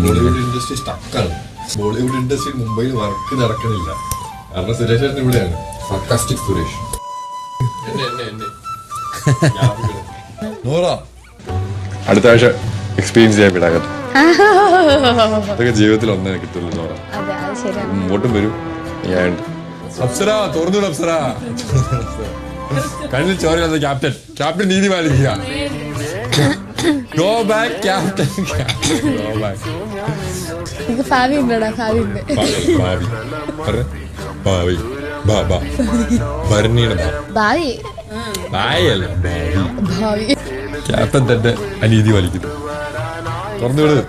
Bollywood industry സ്റ്റക്കാണ്. Bollywood industry മുംബൈയിൽ work നടക്കണില്ല. കാരണം സുരേഷ് ഇവിടെയാണ്. സർക്കാസ്റ്റിക് സുരേഷ്. അടുത്ത ആഴ്ച എക്സ്പീരിയൻസ് ചെയ്യാൻ വിടാകട്ടെ. അതൊക്കെ ജീവിതത്തിൽ ഒന്നേ കിട്ടുള്ളൂ നോറ. ഇങ്ങോട്ടും വരും. അപ്സര തുറന്നുവിടും. അപ്സര കണ്ണിൽ ചോരയില്ലാത്ത ക്യാപ്റ്റൻ. ക്യാപ്റ്റൻ നീതി പാലിക്കുക. Go back captain. Go back. ഭാവി ഉണ്ടോടാ? ഭാവി ഉണ്ട്. ഭാവി ഭരണിയുടെ ഭാവി ഭാവിയല്ല ഭാവി. ക്യാപ്റ്റൻ തന്റെ അനീതി വലിക്കുന്നു. തുറന്നുവിട്.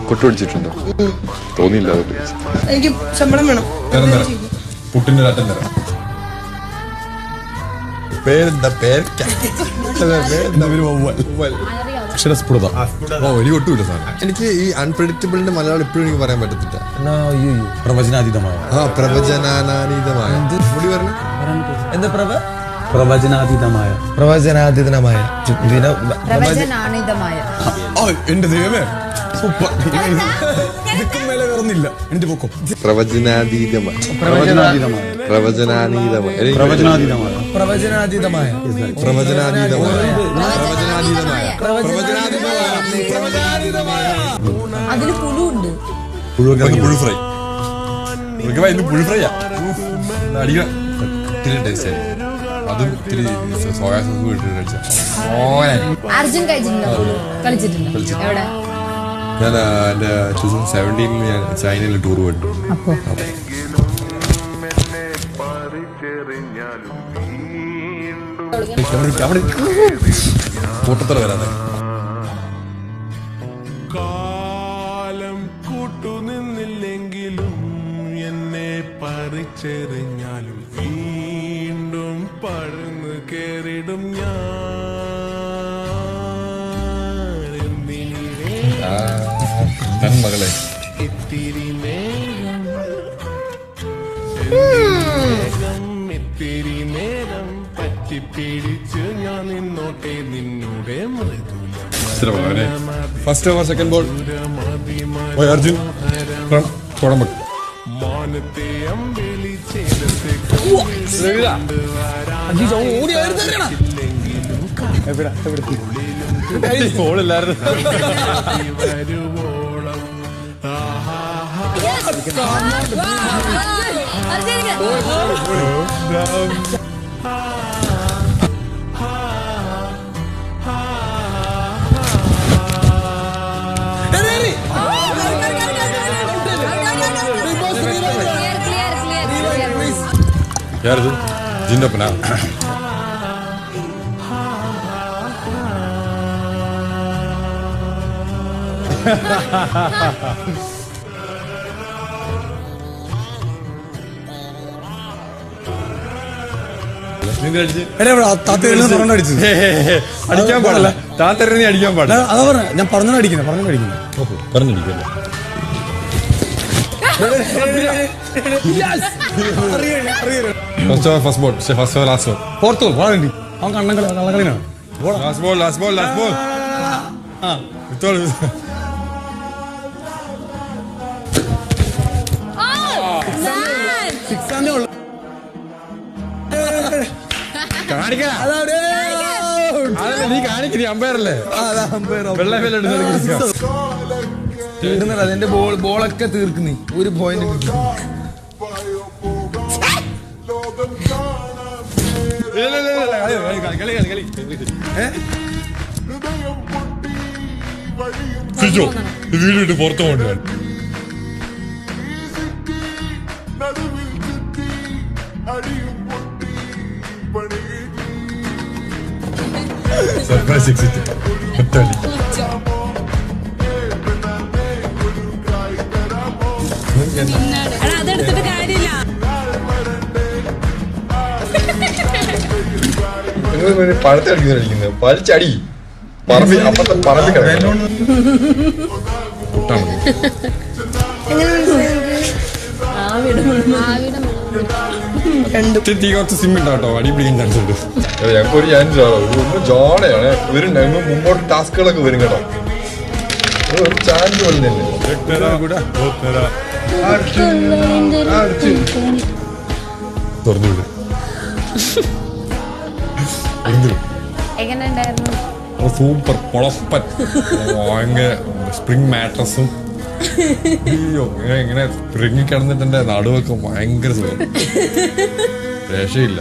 കൊട്ടുപിടിച്ചിട്ടുണ്ടോ? തോന്നിയില്ല. എനിക്ക് ശമ്പളം വേണം. പുട്ടിന്റെ അറ്റം തരാം. പേരെന്താ? അക്ഷരസ്ഫുടത. എനിക്ക് ഒട്ടുമില്ല സാധനം. എനിക്ക് ഈ അൺപ്രഡിക്റ്റബിളിന്റെ മലയാളം ഇപ്പോഴും എനിക്ക് പറയാൻ പറ്റത്തില്ല. പ്രവചനാതീതമായ. പ്രവചനാതീതമായ മുടി പറഞ്ഞു. എന്താ പ്രവചനാതീതമായ. പ്രവചനാതീതമായ. എന്റെ ദൈവമേ, മേലെ വേറൊന്നില്ല. എന്റെ പൊക്കം. പ്രവചനാതീതമായ. പ്രവചനാതീതമായ. പ്രവചനാതീതമായ. പ്രവചനാതീതമായ. പ്രവചനാതീതമായ. അതിന് പുഴുണ്ട്. പുഴു ഫ്രൈ. പുഴു ഫ്രൈയാ. അടിക്കണം. ഇത്തിരി ടേസ്റ്റ് ആയി. അതും ഇത്തിരി സോയാ സോസ് ഇട്ട് കഴിച്ചാൽ. അർജുൻ കളിച്ചിട്ടുണ്ട്. എവിടെ? ഞാൻ എന്റെ 2017 ഞാൻ ചൈനയിൽ ടൂർ പോയിട്ടു. കൂട്ടത്തോടെ വരാതെ കാലം കൂട്ടുനിന്നില്ലെങ്കിലും എന്നെ പറിച്ചെറിഞ്ഞാലും വീണ്ടും പഴന്നു കേറിടും ഞാൻ. മകളെ ഇത്തിരി നേരം ഇത്തിരി നേരം പറ്റിപ്പിടിച്ച് ഞാൻ നിന്നോട്ടെ നിന്നോടെ Mridula. First over second ball. Arjun മാനത്തെ അമ്പലി ചേരത്തെ വരുവോളം ಯಾರದು? ಜಿಂದಪ್ಪನ. അടിക്കാൻ പാടില്ല. താത്തരനെ അടിക്കാൻ പാടില്ല. അതാ പറഞ്ഞ ഞാൻ പറഞ്ഞടിക്കുന്നത്. പറഞ്ഞടിക്കല്ലേ. First ball. First last ball. പുറത്തു പോകണ്ടി. അവൻ കള്ളക്കളിനാണ്. Last ball. നീ കാണിക്കണി അമ്പയറല്ലേ? അതെന്റെ ബോളൊക്കെ തീർക്കുന്നേ. ഒരു പോയിന്റ് വീഡിയോ ഇട്ട് പുറത്തു കൊണ്ടുപോകാൻ. Surprise exit. അതെടുത്തിട്ട് കാര്യമില്ല. പഴത്തെ അടിക്കുന്നത് പലിച്ചടി പറമ്പി അപ്പത്തെ പറമ്പി കിടക്കണം. തീ കുറച്ച് സിമ്മിട്ടോ കേട്ടോ അടി പിടിക്കാൻ ചാൻസ് ഉണ്ട്. ഞങ്ങൾക്ക് ഒരു ചാൻസ് ആണോ ഒന്ന് ജോണയാണ് വരും ഞങ്ങൾ മുമ്പോട്ട് ടാസ്കുകളൊക്കെ വരും കേട്ടോ. ഒരു ചാൻസ് പോലെ തന്നെ തുറന്നു വിട്. എങ്ങനെയുണ്ടായിരുന്നു? സൂപ്പർ പൊളപ്പൻ ഭയങ്കര സ്പ്രിംഗ് മാട്രസും അയ്യോ ഇങ്ങനെ സ്പ്രിംഗ് കിടന്നിട്ട് എന്റെ നടുവൊക്കെ ഭയങ്കര സുഖം. രക്ഷയില്ല.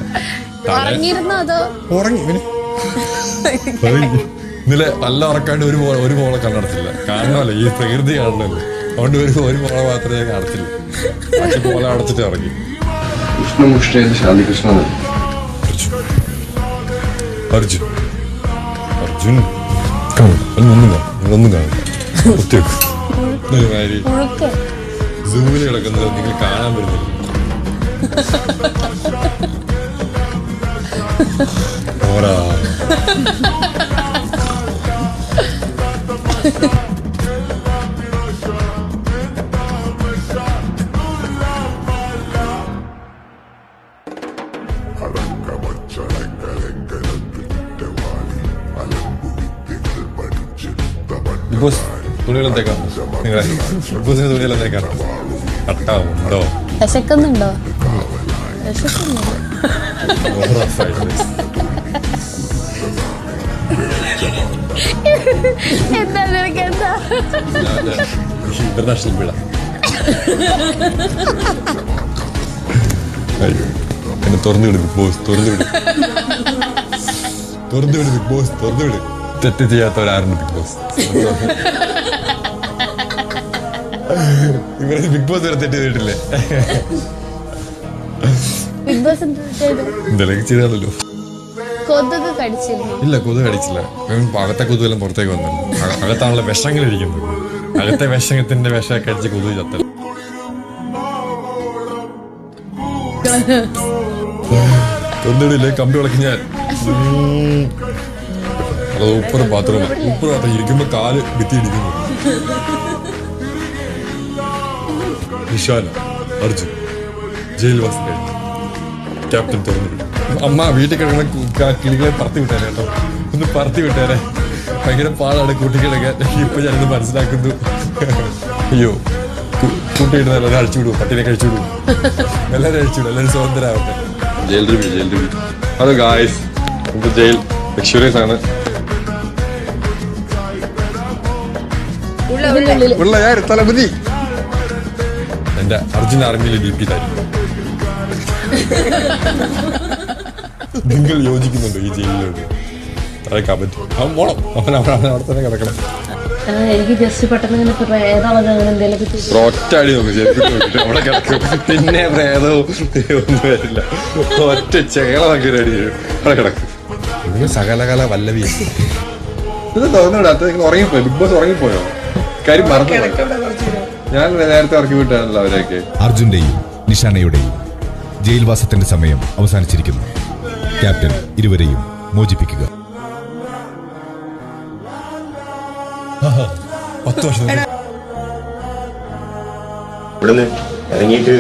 ഉറങ്ങിയിരുന്നോ അതോ? ഉറങ്ങി ഇന്നലെ നല്ല ഉറക്കാണ്ട് ഒരു മോളെ കണ്ണടച്ചില്ല. കാണണമല്ലോ ഈ പ്രകൃതി കാണണമല്ലോ, അതുകൊണ്ട് ഒരു മോളെ മാത്രമേ കാണത്തില്ല. ബാക്കി മോളെ അടച്ചിട്ട് ഇറങ്ങി. കൃഷ്ണമുഷ്ണ ശാന്തികൃഷ്ണൻ അർജുൻ അർജുൻ ഒന്നും കാണും ഒരുമാതിരി സൂവിൽ കിടക്കുന്നത് നിങ്ങൾ കാണാൻ പറ്റുന്നില്ല. ഓരാ ബിഗ് ബോസ് തുണികളും തേക്കാം നിങ്ങളെ ബിഗ് ബോസിന് തുണിയെല്ലാം തേക്കാറോ? കട്ടാവുണ്ടോ? വിശക്കുന്നുണ്ടോ? വിശക്കുന്നുണ്ടോ? എന്താ നിനക്ക് എന്താ? ഇന്റർനാഷണൽ വീട എന്നെ തുറന്നു വിട് ബിഗ് ബോസ്, തുറന്നു വിട് ബിഗ് ബോസ്, തുറന്നു വിട്. തെറ്റ് ചെയ്യാത്തവരാരുണ്ട് ബിഗ് ബോസ്? ഇവരെ ബിഗ് ബോസ് വരെ തെറ്റ് ചെയ്തിട്ടില്ലേ? ബിഗ് ബോസ് എന്തെങ്കിലും ചെയ്താലല്ലോ. കൊതുക് കടിച്ചിരുന്നു? ഇല്ല, കൊതുക് കടിച്ചില്ല. അകത്തെ കൊതുകെല്ലാം പുറത്തേക്ക് വന്നല്ലോ. അകത്താണല്ലോ വിഷങ്ങൾ ഇരിക്കുന്നത്. അകത്തെ വിഷത്തിന്റെ വിഷമൊക്കെ അടിച്ച് കൊതുക് ചത്തൽ. തൊന്നിടില്ലേ കമ്പി വിളക്കി ഞാൻ. അത് ഉപ്പറ ബാത്റൂം ഇരിക്കുമ്പോ കാല് ഭിത്തി ഇടിക്കുന്നു. നിഷാൻ അർജുൻ ജയിൽവാസം കഴിഞ്ഞു. ക്യാപ്റ്റൻ തുറന്നു. അമ്മ വീട്ടിൽ കിടക്കുന്ന കിളികളെ പറത്തി വിട്ടേരെ കേട്ടോ, ഒന്ന് പറത്തി വിട്ടേരെ. ഭയങ്കര പാടാണ് കൂട്ടിക്കിടക്കാൻ. ഇപ്പൊ ഞാനത് മനസ്സിലാക്കുന്നു. അയ്യോ കൂട്ടിയിടുന്നല്ലോ, അഴിച്ചു വിടും, പട്ടിനെ കഴിച്ചു വിടും, എല്ലാവരും അഴിച്ചു വിടും, എല്ലാവരും സ്വതന്ത്രരാവട്ടെ. Jail review. ഹലോ ഗായ്സ്, നമുക്ക് ജയിൽ ലക്ഷറീസ് ആണ്. ഉള്ള ഞാൻ തലപതി എന്റെ അർജുൻ ആർമിയിലെ ഡി പിയിലായിരിക്കും. നിങ്ങൾ യോജിക്കുന്നുണ്ടോ ഈ ജയിലിലോട്ട്? അതൊക്കെ പറ്റും. അവൻ പോണം, അവൻ അവിടെ തന്നെ കിടക്കണം. എനിക്ക് ജസ്റ്റ് പെട്ടെന്ന് ഒറ്റ അടി നോക്കും ചേർത്തിട്ട് അവിടെ കിടക്കും. പിന്നെ പ്രേതവും ഒന്നും വരില്ല. ഒറ്റ ചേളൊക്കെ അടി അവിടെ കിടക്കും. നിങ്ങൾ സകലകല വല്ലവി. ഇത് തുറന്നുവിടാത്ത നിങ്ങൾ ഉറങ്ങിപ്പോയോ? Big boss ഉറങ്ങിപ്പോയോ? കാര്യം മറന്നു. ഞാൻ നേരത്തെ ഇറക്കി വിട്ടാണല്ലോ അവരെയൊക്കെ. അർജുന്റെയും നിഷാനയുടെയും ജയിൽവാസത്തിന്റെ സമയം അവസാനിച്ചിരിക്കുന്നു. ക്യാപ്റ്റൻ ഇരുവരെയും മോചിപ്പിക്കുക. 10 വർഷം ഇവിടുന്ന് ഇറങ്ങിയിട്ട്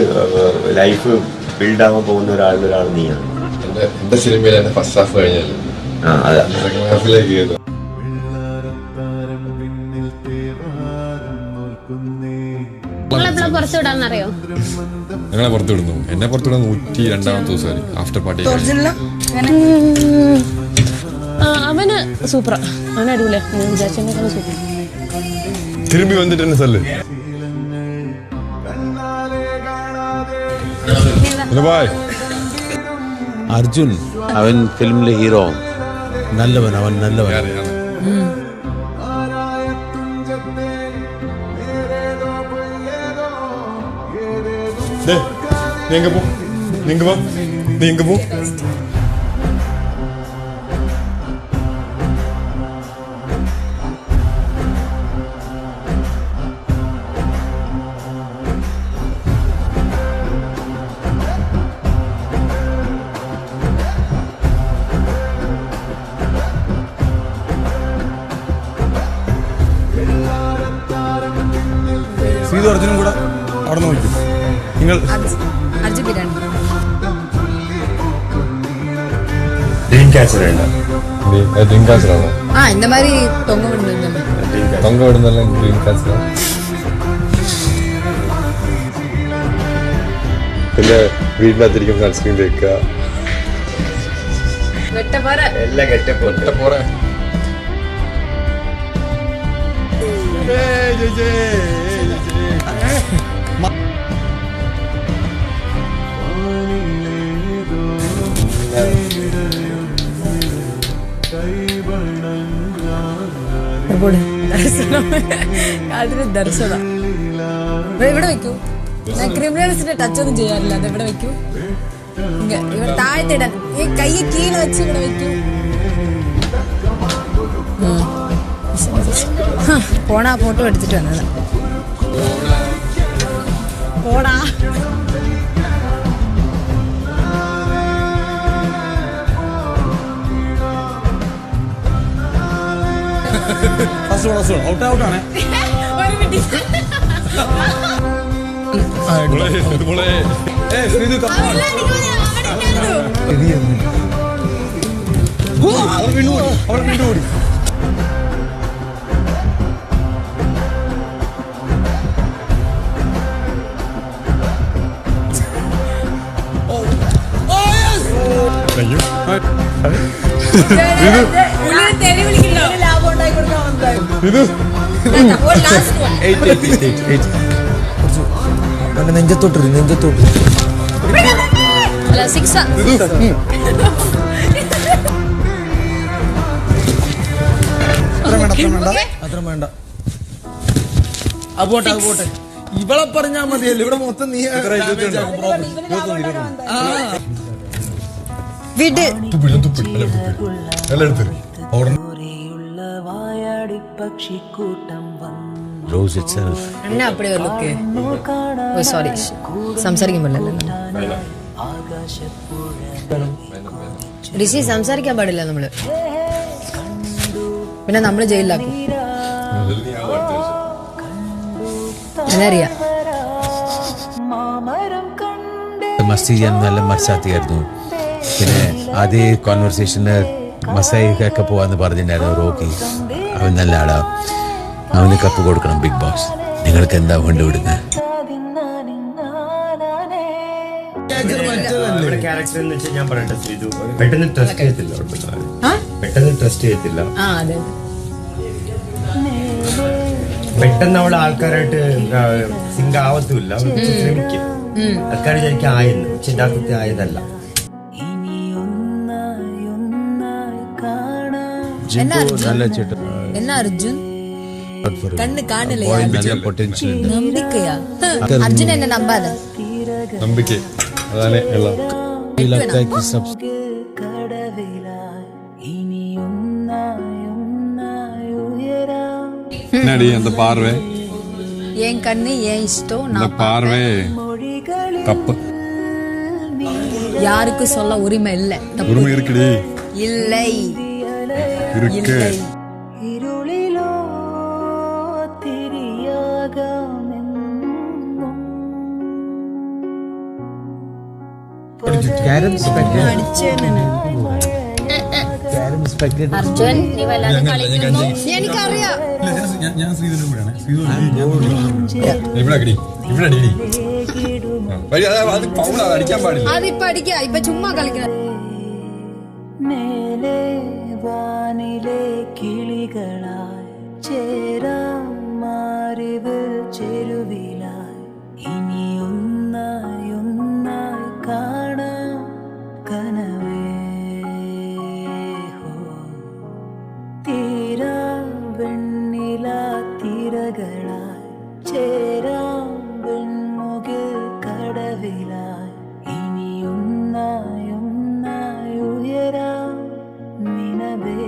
ലൈഫ് ബിൽഡ് ആവാൻ പോകുന്ന ഒരാൾ നീയാണ്. എന്റെ സിനിമയിൽ എന്റെ ഫസ്റ്റ് ഹാഫ് കഴിഞ്ഞാൽ സെക്കൻഡ് ഹാഫിലേക്ക് ചെയ്തു. പുറത്തുവിടാന്നറിയോ? ഞങ്ങളെ പുറത്തുവിടുന്നു. എന്നെ പുറത്തുവിടാൻ 102ാമത്തെ ദിവസമായി ആഫ്റ്റർ പാർട്ടി. അവന് സൂപ്പറാ, അവന് അടിപൊളിയാ. വിചാരിച്ചെന്നെ സൂപ്പർ. തിരുമ്പി വന്നിട്ട് തന്നെ സല്ല്. അർജുൻ അവൻ ഫിലിമിലെ ഹീറോ, നല്ലവൻ, അവൻ നല്ലവൻ. നീങ്ക പോ. ശ്രീതു അർജുനും കൂടെ അവിടെ നോക്കും. നിങ്ങൾ അർജുൻ ബിരിയാണി ക്യാച്ചർ ഉണ്ട്. ഡ്രീം കാച്ചറാണോ? இந்த மாதிரி தொங்க விடுறது തൊങ്ക വിടുന്നല്ല ഡ്രീം കാച്ചറാ. പിന്നെ വീട്ടിനകത്തിരിക്കും സൺസ്ക്രീൻ തേക്കുക. എല്ലാ ഗെറ്റപ്പ് പോരെ അതിന് ദർശനം ഇവിടെ വെക്കൂ. ഞാൻ ക്രിമിനൽസിന്റെ ടച്ച് ഒന്നും ചെയ്യാറില്ല. അത് ഇവിടെ വെക്കൂ. ഇവിടെ താഴത്തിടാൻ ഈ കൈ കീഴെ വെച്ച് ഇവിടെ വെക്കൂ. പോണാ ഫോട്ടോ എടുത്തിട്ട് വന്നത്. പോടാ ഔട്ടാണ്. അവൾ വീണ്ടും നെഞ്ചത്തോട്ട് അത്ര വേണ്ട. പോട്ടെ ഇവളെ പറഞ്ഞാ മതിയല്ലോ. ഇവിടെ മൊത്തം നീ Rose itself. എന്നാ അപ്പടി ഒരു ലുക്ക്. ഓ സോറി, സംസാരിക്കാൻ പാടില്ല. ഋഷി സംസാരിക്കാൻ പാടില്ല നമ്മള്. പിന്നെ നമ്മള് ജയിലിലാക്കും. എന്നറിയാം. മസ്തി ചെയ്യാൻ നല്ല മനസ്സാത്തിയായിരുന്നു. പിന്നെ അതേ കോൺവെർസേഷന് മസായിക്കൊക്കെ പോവാന്ന് പറഞ്ഞിട്ടുണ്ടായിരുന്നു റോക്കി. അവൻ നല്ല ആളാ. അവന് കപ്പ് കൊടുക്കണം ബിഗ് ബോസ്. നിങ്ങൾക്ക് എന്താ കൊണ്ടുവിടുന്നത്? ക്യാരക്ടർ എന്ന് വെച്ചാൽ ഞാൻ പറയട്ടെ, ശ്രീജു പെട്ടെന്ന് ട്രസ്റ്റ് ചെയ്യത്തില്ല. പെട്ടെന്ന് അവൾ ആൾക്കാരായിട്ട് സിങ്ക് ആവത്തുമില്ല. ശ്രമിക്കും. ആൾക്കാർ വിചാരിക്കും ആയെന്ന്, പക്ഷെ യഥാർത്ഥത്തിൽ ആയതല്ല. എന്നാ അർജുൻ കണ്ണ് കാണില്ലേ? പൊട്ടൻഷ്യൽ ഉണ്ട്. നമ്പിക്കയാ അർജുൻ എന്നെ നമ്പാതെ. നമ്പിക്ക അതാണ് എല്ലാം. அந்த பார்வை என் கண்ணு என் இஷ்டம். அந்த பார்வை தப்பு. யாருக்கும் சொல்ல உரிமை இல்லை. உரிமை இருக்குடி. இல்லை இருக்கு. അർജുൻ നീ വല്ലാതെ കളിക്കുന്നു. എനിക്കറിയാം. ഞാൻ ശ്രീധരൻ കൂടെയാണ്. അടിക്കാൻ പാടില്ല. അതിപ്പോ അടിക്കാം. ഇപ്പൊ ചുമ്മാ കളിക്കണം. മേലെ വാനിലെ കിളികളായി ചേരാം മാറിവ് ചെരുവിലായി ഇനിയൊന്നായി കാണാം കനവേ. തീരാ വെണ്ണില തിരകളായി ചേരാം വെൺമുകിൽ കടവിലായി ഇനിയൊന്നായി ഉയരാം നിനവേ.